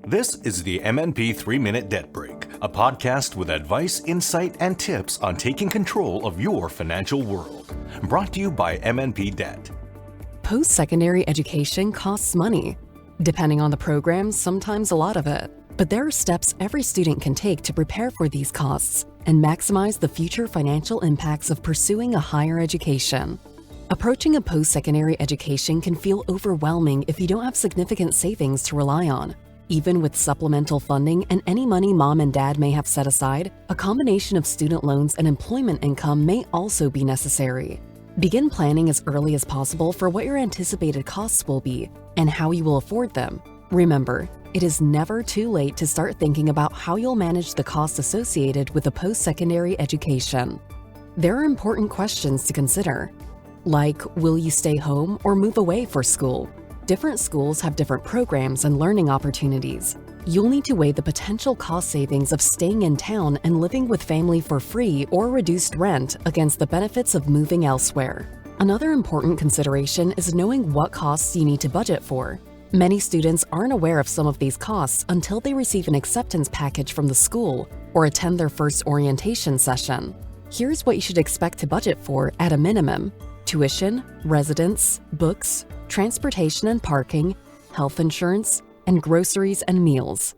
This is the MNP 3-Minute Debt Break, a podcast with advice, insight, and tips on taking control of your financial world. Brought to you by MNP Debt. Post-secondary education costs money. Depending on the program, sometimes a lot of it. But there are steps every student can take to prepare for these costs and maximize the future financial impacts of pursuing a higher education. Approaching a post-secondary education can feel overwhelming if you don't have significant savings to rely on. Even with supplemental funding and any money mom and dad may have set aside, a combination of student loans and employment income may also be necessary. Begin planning as early as possible for what your anticipated costs will be and how you will afford them. Remember, it is never too late to start thinking about how you'll manage the costs associated with a post-secondary education. There are important questions to consider, like will you stay home or move away for school? Different schools have different programs and learning opportunities. You'll need to weigh the potential cost savings of staying in town and living with family for free or reduced rent against the benefits of moving elsewhere. Another important consideration is knowing what costs you need to budget for. Many students aren't aware of some of these costs until they receive an acceptance package from the school or attend their first orientation session. Here's what you should expect to budget for at a minimum: tuition, residence, books, transportation and parking, health insurance, and groceries and meals.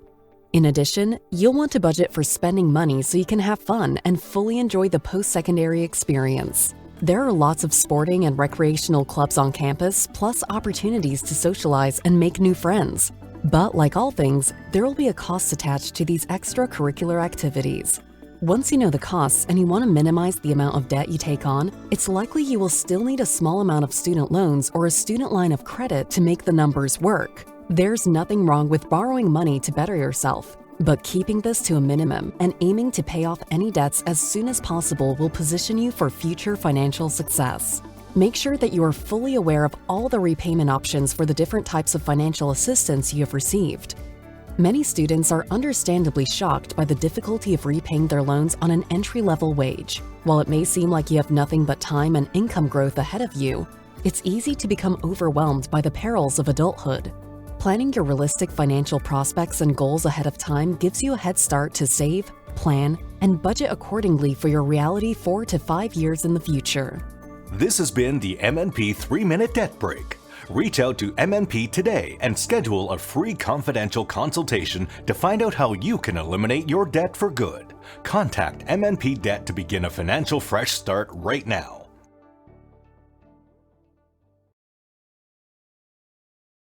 In addition, you'll want to budget for spending money so you can have fun and fully enjoy the post-secondary experience. There are lots of sporting and recreational clubs on campus, plus opportunities to socialize and make new friends. But like all things, there will be a cost attached to these extracurricular activities. Once you know the costs and you want to minimize the amount of debt you take on, it's likely you will still need a small amount of student loans or a student line of credit to make the numbers work. There's nothing wrong with borrowing money to better yourself, but keeping this to a minimum and aiming to pay off any debts as soon as possible will position you for future financial success. Make sure that you are fully aware of all the repayment options for the different types of financial assistance you have received. Many students are understandably shocked by the difficulty of repaying their loans on an entry-level wage. While it may seem like you have nothing but time and income growth ahead of you, it's easy to become overwhelmed by the perils of adulthood. Planning your realistic financial prospects and goals ahead of time gives you a head start to save, plan, and budget accordingly for your reality 4 to 5 years in the future. This has been the MNP 3-Minute Debt Break. Reach out to MNP today and schedule a free confidential consultation to find out how you can eliminate your debt for good. Contact MNP Debt to begin a financial fresh start right now.